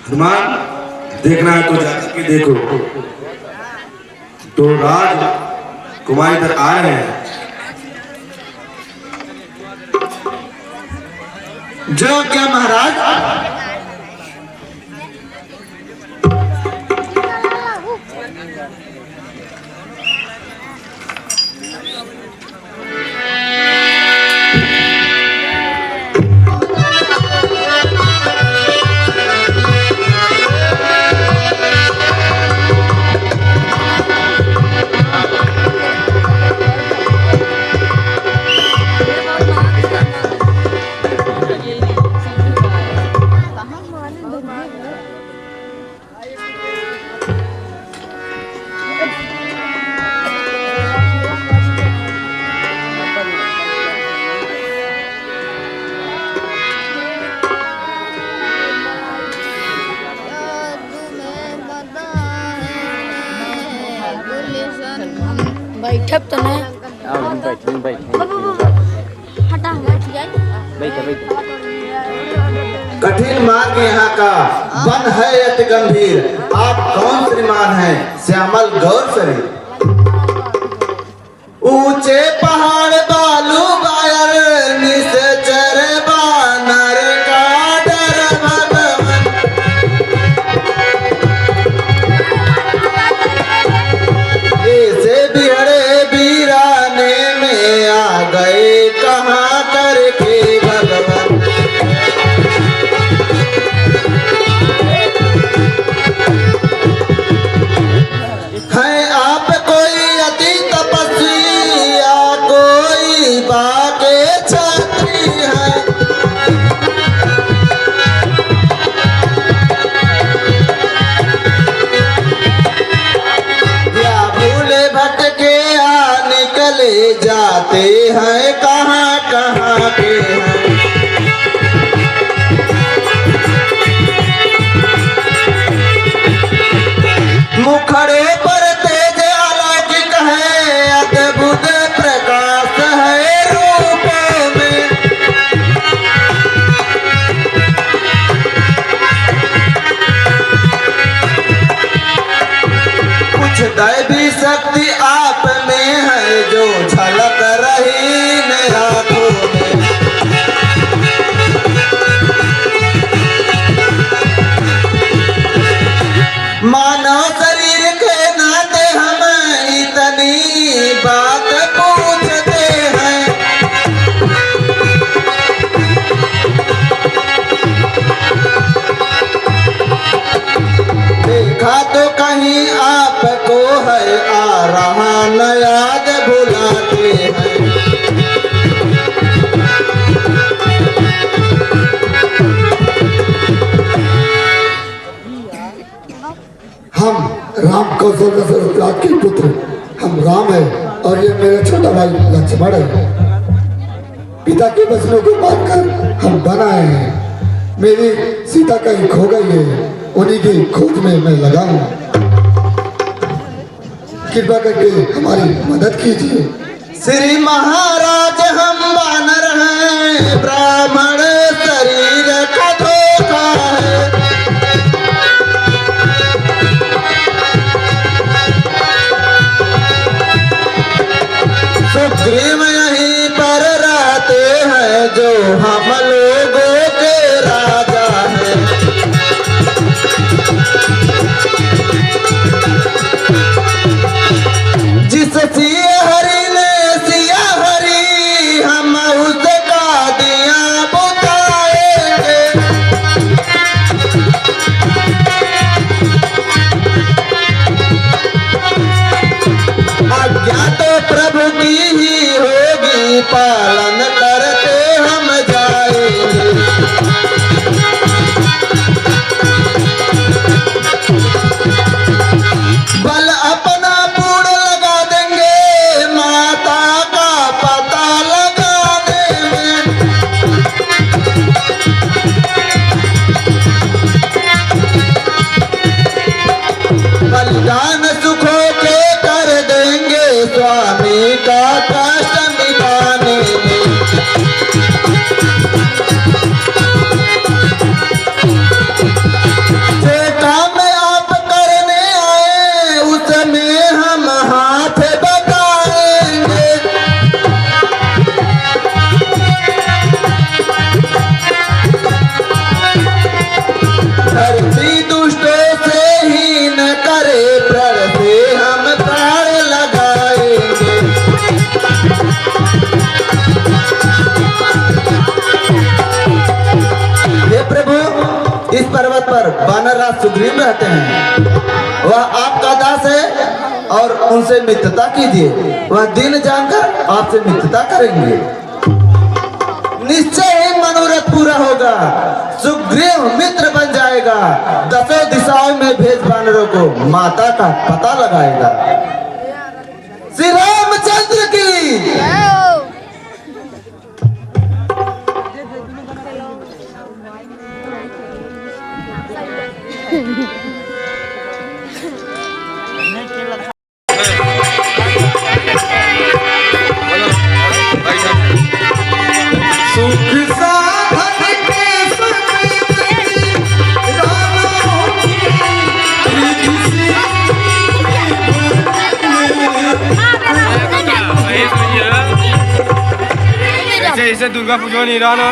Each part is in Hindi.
हनुमान देखना है तो जाकर के देखो। तो राज कुमार इधर आ रहे हैं। जो क्या महाराज? बैठब तो नहीं हटा कठिन मार्ग यहाँ का वन है अति गंभीर। आप कौन श्रीमान हैं? श्यामल गौर शरीर। ऊंचे पहाड़ बालू बायर निश्चर बानर का डर भगवन। ऐसे बिहड़े बीराने में आ गए कहाँ करके भगवान। है आप कोई अति तपस्वी या कोई बाके छत्री है? या भूले भटके आ निकले जाते हैं कहाँ कहाँ के हैं? मुखड़े पर तेज अलौकिक है, अद्भुत प्रकाश है रूप में। कुछ दैवी शक्ति आप में है जो झलक रही न आँखों में। मानव शरीर के नाते हम इतनी बात पूछते हैं। देखा तो कहीं आपको है आ रहा न याद भुलाते हैं। हम राम कौशल दशरथ राज के पुत्र हम राम है और ये मेरा छोटा भाई लक्ष्मण है। पिता के वचनों को मानकर हम बनाए हैं। मेरी सीता कहीं खो गई है, उन्हीं की खोज में मैं लगा हूँ। कृपा करके हमारी मदद कीजिए। श्री महाराज हम वानर हैं, ब्राह्मण शरीर का धोखा है। सुग्रीव यहीं पर रहते हैं जो हम लोगों के राजा हैं। जिस सिया हरि ने सिया हरि हम उसका दिया बुता पर वानरराज सुग्रीव रहते हैं। वह आपका दास है और उनसे मित्रता कीजिए। वह दिन जानकर आपसे मित्रता करेंगे। निश्चय ही मनोरथ पूरा होगा। सुग्रीव मित्र बन जाएगा। दसों दिशाओं में भेज वानरों को माता का पता लगाएगा। श्री रामचंद्र की ऐसे दुर्गा पूजा नहीं रहा ना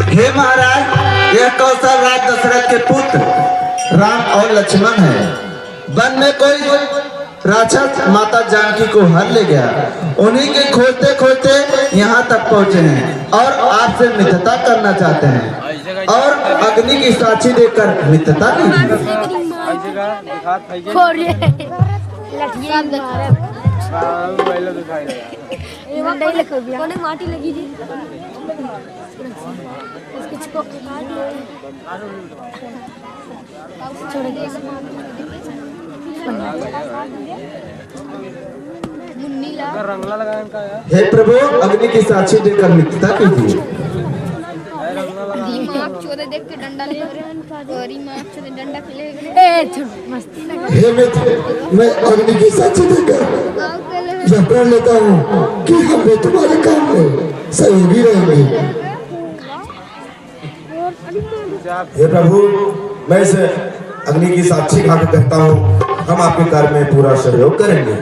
हे महाराज, यह कौशल राज दशरथ के पुत्र राम और लक्ष्मण है। वन में कोई राक्षस माता जानकी को हर ले गया। उन्हीं के खोजते खोजते यहाँ तक पहुँचे हैं और आपसे मित्रता करना चाहते हैं और अग्नि की साक्षी देकर मित्रता कीजिए। माटी लगी थी हे प्रभु, अग्नि की साक्षी देकर मित्रता कीजिए। देख के डंडा ले डंडा खेले मस्ती हे मित्र, मैं अग्नि की साक्षी देकर यह प्रण लेता हूँ कि हम भी तुम्हारे काम में सहयोगी रहेंगे। हे प्रभु, मैं इस अग्नि की साक्षी खाकर कहता हूँ, हम आपके कार्य में पूरा सहयोग करेंगे।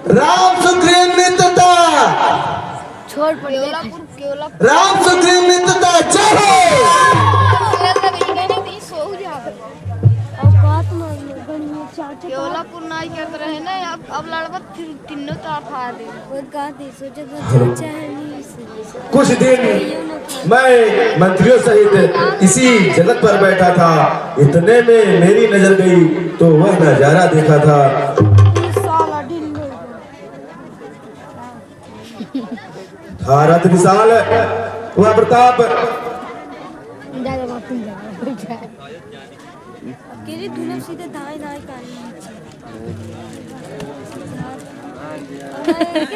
राम सुग्रीव मित्रता, छोड़ राम सुग्रीव मित्रता जय हो। केवलापुर नहीं कर रहे ना, अब लड़बत फिर तीनों तरफ आ रहे और गाते सोचे तो अच्छा है नहीं। कुछ दिन मैं मंत्रियों सहित इसी जगत पर बैठा था। इतने में मेरी नजर गई तो वह नजारा देखा था। भारत विशाल, वह प्रताप। अकेले दोनों सीधे दाएं दाएं कर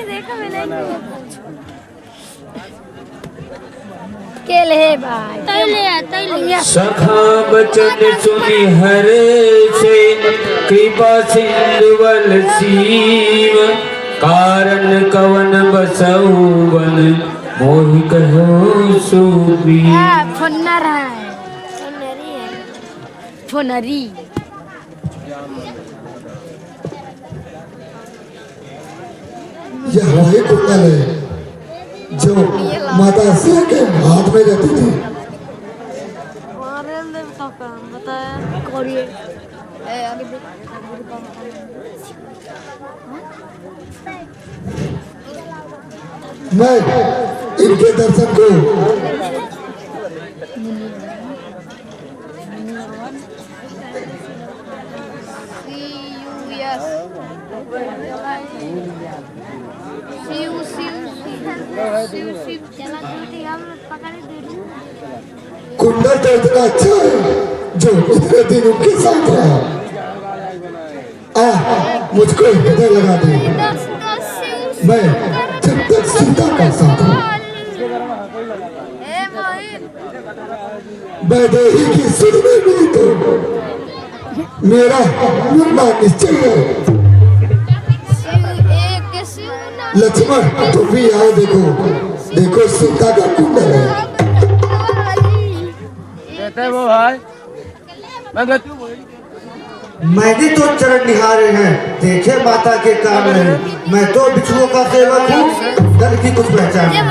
देखा मैंने केले भाई तैले सखा बचन सुनि हर से कृपा सिंधुवल सीव कारण कवन बसौवन मोहि कहो सुबी। फोनर है फोनरी। यह वही कुंडल है जो माता सीता के हाथ में रहती थी। मैं इनके दर्शन को कुंडल तो इतना अच्छा है जो इतने दिन उनके साथ रहा। मुझको हृदय लगा दे, मैं जब तक सीता का साथ हूँ। वैदेही की सुध में मिली तो मेरा मरना निश्चय है। लक्ष्मण, तुम भी आओ, देखो देखो सीता का कुंडल है। कहते वो भाई मैंने तो चरण निहारे हैं, देखे माता के काम नहीं। मैं तो बिच्छुओं का सेवक हूँ, दल की कुछ पहचान नहीं।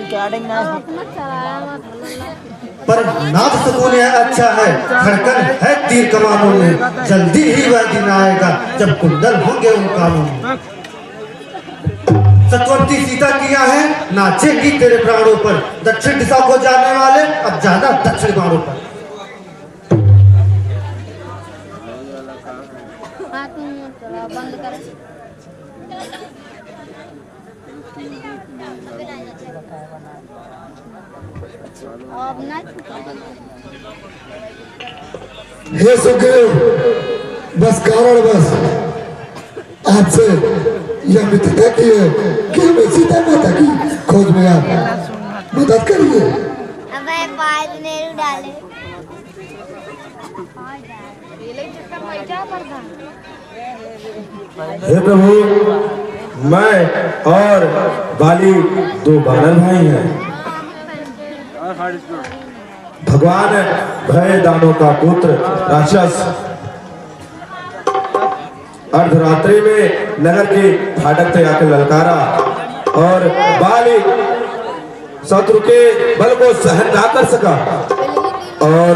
अपना चलाया मत पर नाद सुकून यह अच्छा है, धड़कन है तीर कमानों में। जल्दी ही वह दिन आएगा जब कुंडल होंगे उन कानों में। सतवंती सीता किया है नाचेगी तेरे प्राणों पर। दक्षिण दिशा को जाने वाले अब जाना दक्षिण बाणों पर। बंद कर। अब ना हे सुग्रीव, बस कारण बस आपसे यह मित्रता की है कि हमें सीता माता की खोज में आप मदद करिए। अबे पायल नेहरू डाले हे प्रभु, मैं और बाली दो बानर भाई हैं। भगवान भय दानों का पुत्र राक्षस अर्धरात्रि में नगर के फाटक से आकर ललकारा और बाली शत्रु के बल को सहन ना कर सका और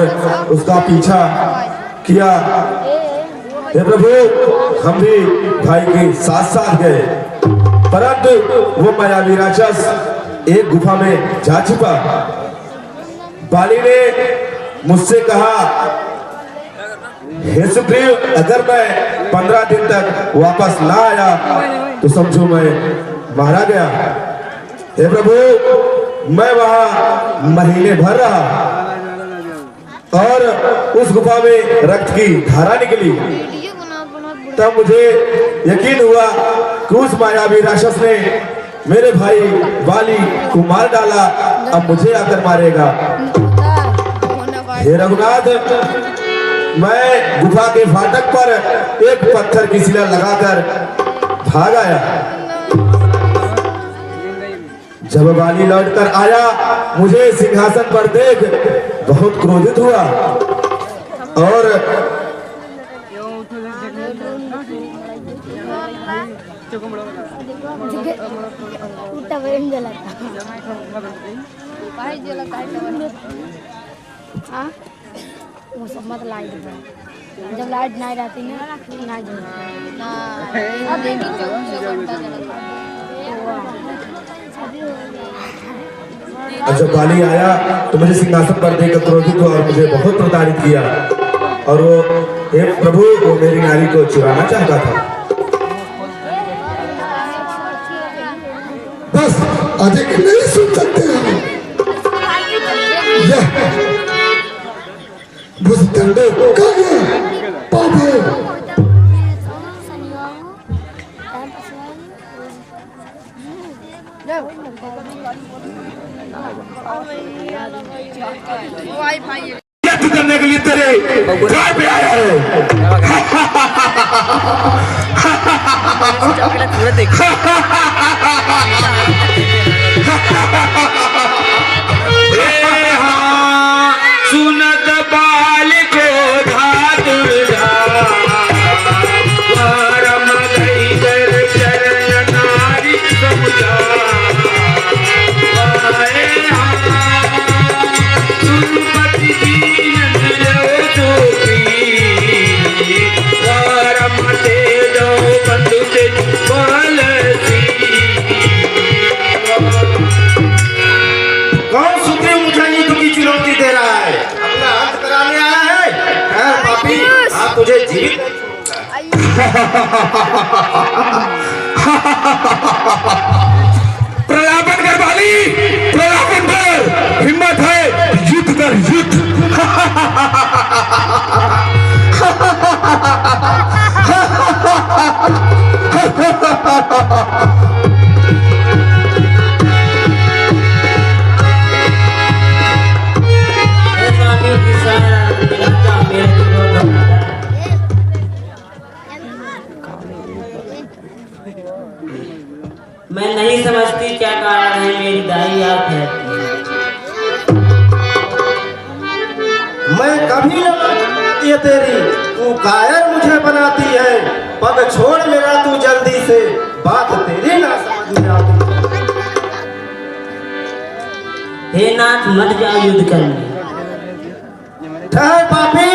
उसका पीछा किया। हे प्रभु, हम भी भाई के साथ साथ गए, परंतु वो मायावी राक्षस एक गुफा में जा छिपा। बाली ने मुझसे कहा, हे सुग्रीव, अगर मैं 15 दिन तक वापस ना आया तो समझो मैं मारा गया। हे प्रभु, मैं वहां महीने भर रहा और उस गुफा में रक्त की धारा निकली। तब मुझे यकीन हुआ कि उस मायावी राक्षस ने मेरे भाई बाली को मार डाला, अब मुझे आकर मारेगा। हे रघुनाथ, मैं गुफा के फाटक पर एक पत्थर की शिला लगाकर भाग आया। जब बाली लौटकर आया, मुझे सिंहासन पर देख बहुत क्रोधित हुआ और वो सब मत लाइट जब लाइट नहीं रहती ना जब बाली आया तो मुझे सिंहासन पर देखकर क्रोधित हुआ और मुझे बहुत प्रताड़ित किया और वो, हे प्रभु, वो मेरी नारी को चुराना चाहता था। बस अधिक नहीं सुन सकते हम। यह भुजदंडो का पाप है। करने के लिए तेरे घर पे आया सुनत बाल को धात चरण नारी समुझा कौन सुग्रीव मुझे युद्ध की चुनौती दे रहा है? अपना अंत कराने आया है? खैर पापी, आज तुझे जीवित प्रलापन कर बाली, प्रलापन कर, हिम्मत है युद्ध कर, युद्ध। मैं नहीं समझती क्या कारण है मेरी दाई आप है। मैं कभी न बनती है तेरी, तू कायर मुझे बनाती है। पग छोड़ मेरा तू जल्दी से, बात तेरी ना समझ में आती। नाथ मत जाओ युद्ध करने। ठहर पापी,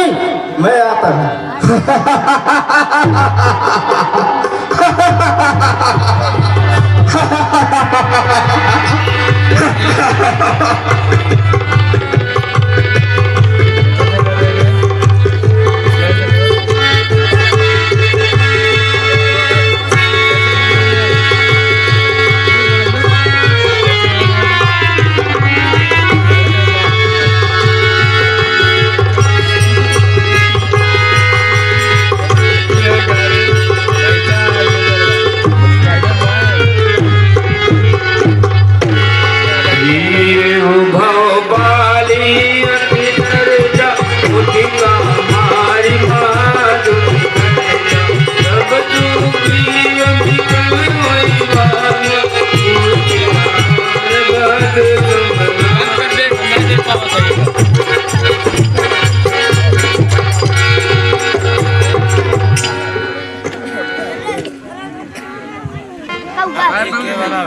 मैं आता हूँ।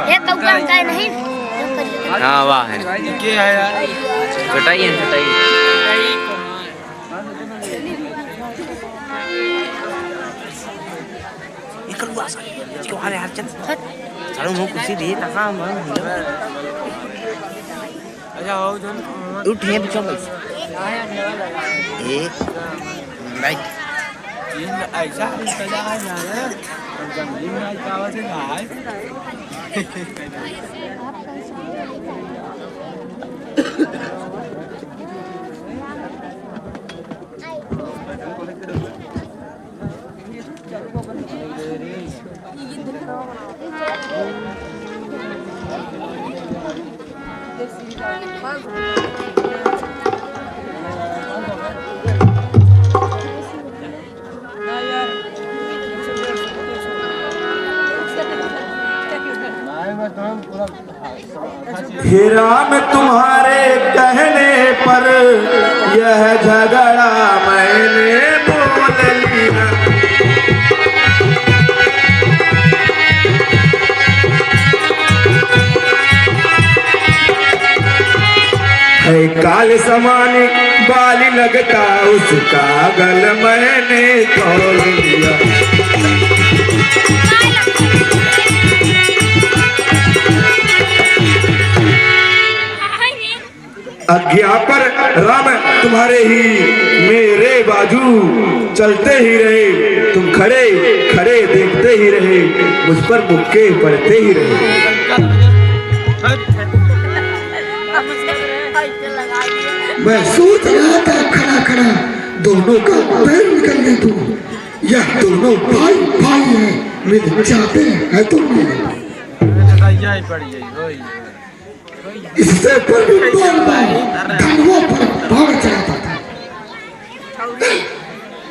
ये कौआ का नहीं। हाँ वाह है छटाई है चलो मुँह कुर्सी दे तका उठे बिचो बाइक ऐसा हे राम तुम्हारे कहने पर यह झगड़ा मैंने बोल लिया। है काल समान बाली लगता उसका गल मैंने तोड़ लिया। अज्ञा पर राम तुम्हारे ही मेरे बाजू चलते ही रहे, तुम खड़े खड़े देखते ही रहे, मुझ पर मुक्के पड़ते ही रहे। मैं सोच रहा था खड़ा खड़ा दोनों का पैर निकलने दूं, यह दोनों भाई भाई हैं, मिल जाते हैं तो मिल। इससे पर भी बार-बार धनवा पर भाग चढ़ाता था।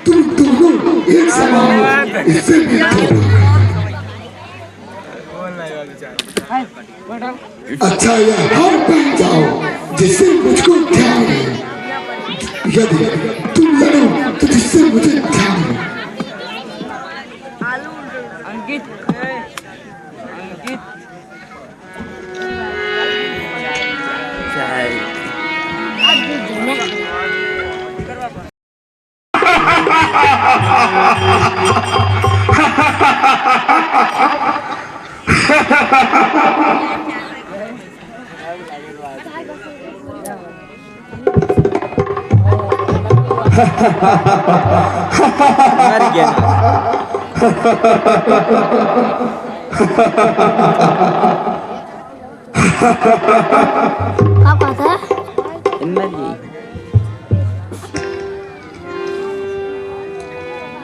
तुम दोनों एक समान हो, इससे भी अच्छा यह हार पहन जाओ जिससे मुझको ध्यान रहे। यदि तुम लड़ो तो जिससे मुझे ध्यान रहे। मर गया क्या बात है? मर गई।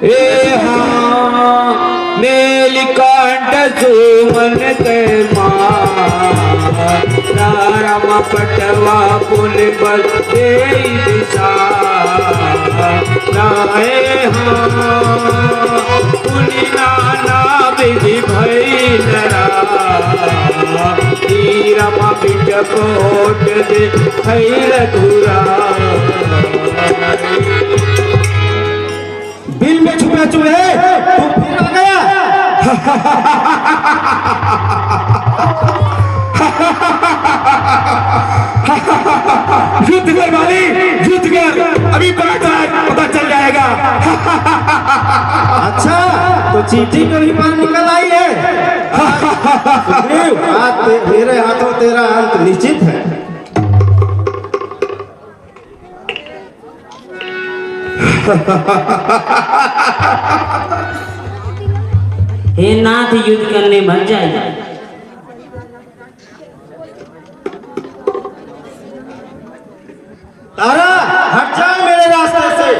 ए हाँ मेली कांड सुमन ते राम पटवा पुल बल दे दिशा नाए हाँ पुनि नाना विधि भई नरा राम बिट कोट दे खैर धुरा बिल में छुपा चूहे तू फिर आ गया। युद्ध कर वाली, युद्ध कर, अभी पता चल जाएगा। अच्छा तो चींटी को भी पार निकल आई है। सुग्रीव, आज मेरे हाथों तेरा अंत निश्चित है। हे नाथ युद्ध करने भर जाए। तारा हट जा मेरे रास्ते से।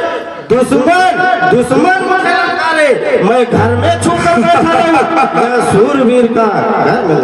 दुश्मन मुझे ललकारे, मैं घर में छुप कर बैठा हूँ। मैं सूरवीर का घर में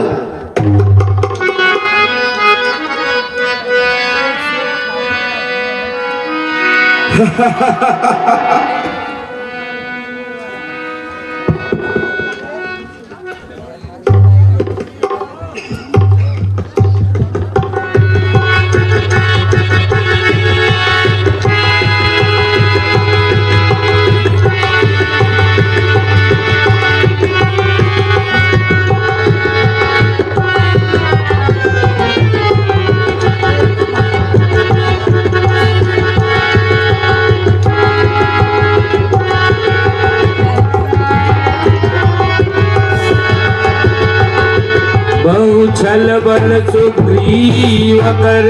बहु छल बल सुग्रीव कर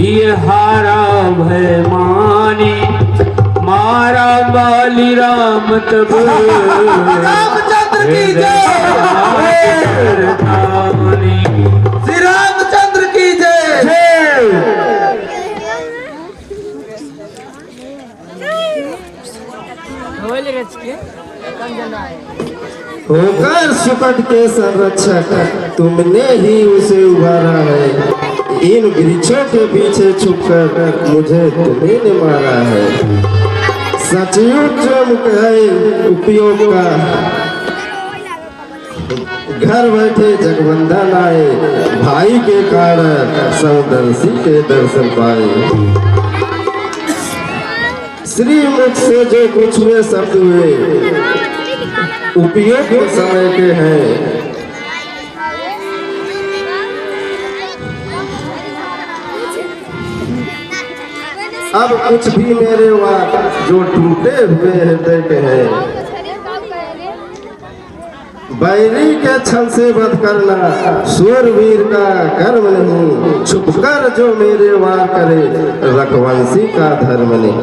ये हारा भय मानी, मारा बाली राम तब रामचंद्र की जय। श्री रामचंद्र की जय। होकर सुकट के संरक्षक तुमने ही उसे उबारा है। इन वृक्षों के पीछे छुपकर मुझे तुम्ही ने मारा है। सचयुग जो मुख है उपयोग का, घर बैठे जगबंधन आए। भाई के कारण समदर्शी के दर्शन पाए। श्री मुख से जो कुछ हुए शब्द हुए उपयोग समय के हैं। अब कुछ भी मेरे वाक जो टूटे हुए हृदय के हैं। बैरी के छल से वध करना सूरवीर का कर्म नहीं। छुपकर जो मेरे वार करे रघुवंशी का धर्म नहीं।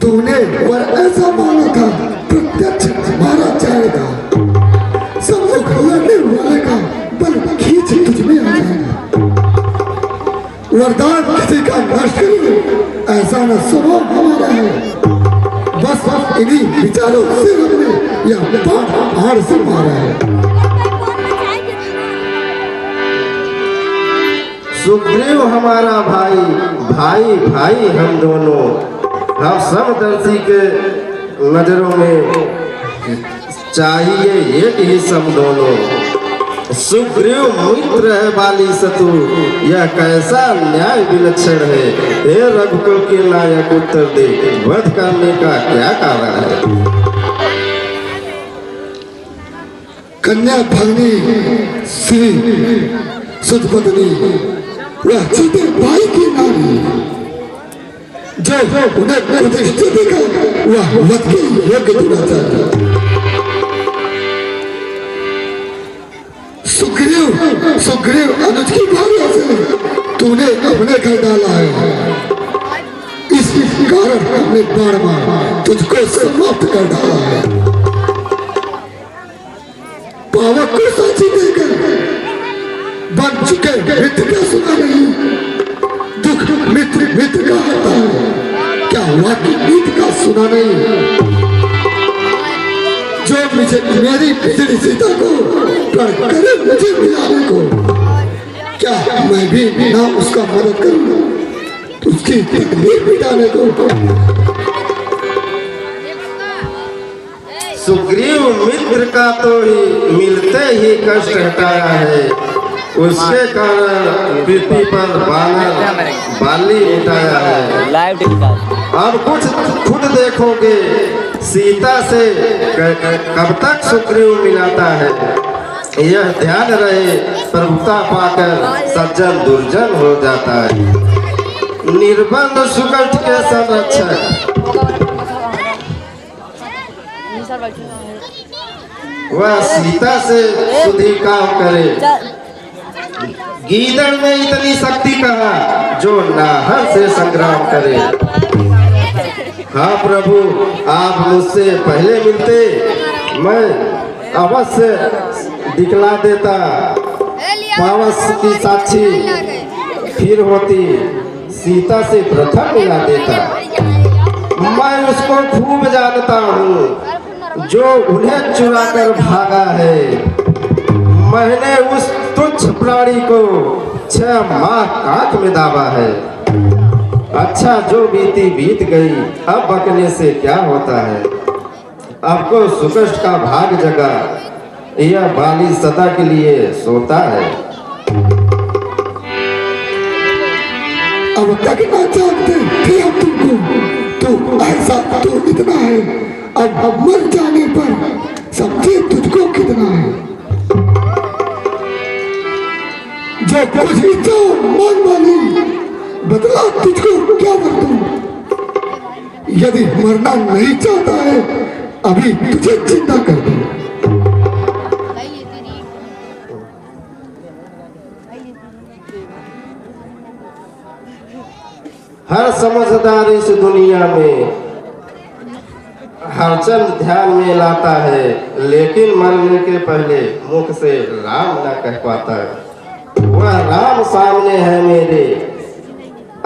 तूने पर ऐसा माना था प्रत्यक्ष मारा जाएगा। सम्मुख लड़ने वाले का बल खींच तुझ में आ जाएगा। वरदान किसी का नष्ट करे ऐसा न स्वभाव हमारा है। बस इन्हीं विचारों से हमने यह बाण आड़ से मारा है। सुग्रीव हमारा भाई, भाई भाई हम दोनों। हम समदर्शी के नजरों में चाहिए एक ही सम दोनों। सुग्रीव मित्र है बाली शत्रु, यह कैसा न्याय विलक्षण है। हे रघुकुल के नायक उत्तर दे, वध करने का क्या कारण है। कन्या भगनी श्री सुधपत्नी वह छोटे भाई की नारी जो उन्हें उपदेश देगा वह वध के योग्य दुराचार। सुग्रीव अनुज की भावना से तूने अपने घर डाला है। इस कारण हमने बाण मार तुझको समाप्त कर डाला है। पावक को साची देकर बन चुके मित्र का सुना नहीं। दुख मित्र का होता है, क्या हुआ कि मित्र का सुना नहीं। जो मुझे मेरी बिजली सीता को प्रण करे मुझे मिलाने को, क्या मैं भी ना उसका मदद करूंगा उसकी तकदीर मिटाने को। सुग्रीव मित्र का तो ही मिलते ही कष्ट हटाया है। उसके कारण पृथ्वी पर बाली उठाया है। Live telecast. अब कुछ खुद देखोगे सीता से कब तक सुग्रीव मिलाता है। यह ध्यान रहे, प्रभुता पाकर सज्जन दुर्जन हो जाता है। निर्बंध सुकट के संरक्षक वह सीता से सुधी काम करे। गीदड़ में इतनी शक्ति कहाँ जो नाहर से संग्राम करे। हाँ प्रभु, आप मुझसे पहले मिलते, मैं अवश्य दिखला देता। पावस की साक्षी फिर होती, सीता से प्रथम मिला देता। मैं उसको खूब जानता हूँ जो उन्हें चुरा कर भागा है। मैंने उस तुच्छ प्राणी को 6 माह काट में दाबा है। अच्छा जो बीती बीत गई, अब बकने से क्या होता है। अब को सुकष्ट का भाग जगा, यह बाली सदा के लिए सोता है। अब तकना चाहते थे हम तुमको, तो ऐसा तो इतना है। अब मर जाने पर समझे तुझको कितना है। जो कुछ भी तो मान मानी, बदला तुझको क्या कर दूं। यदि मरना नहीं चाहता है, अभी तुझे जिंदा कर दूं। हर समझदार इस दुनिया में हर चंद ध्यान में लाता है, लेकिन मरने के पहले मुख से राम न कह पाता है। वह राम सामने है मेरे,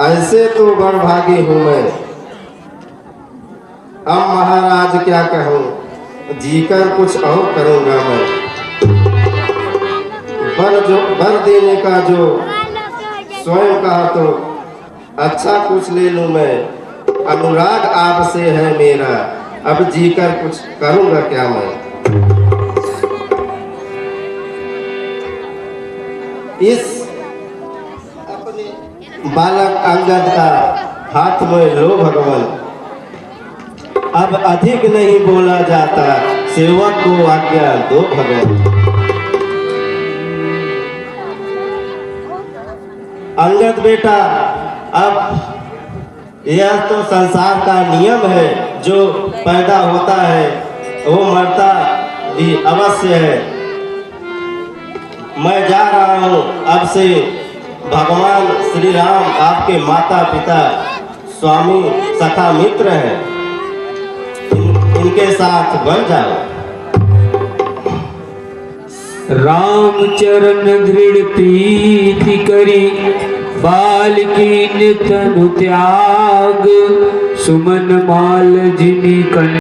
ऐसे तो बड़भागी हूँ मैं। अब महाराज क्या कहूँ, जीकर कुछ और करूँगा मैं। बर देने का जो स्वयं कहा तो अच्छा कुछ ले लूँ मैं। अनुराग आपसे है मेरा, अब जीकर कुछ करूँगा क्या मैं। इस अपने बालक अंगद का हाथ में लो भगवान, अब अधिक नहीं बोला जाता, सेवक को आज्ञा दो भगवान। अंगद बेटा, अब यह तो संसार का नियम है, जो पैदा होता है वो मरता भी अवश्य है। मैं जा रहा हूँ अब से। भगवान श्री राम आपके माता पिता स्वामी सखा मित्र हैं, इनके साथ बन जाओ। राम चरण दृढ़ प्रीति करी, बाल की नितनु त्याग, सुमन माल जिनी कन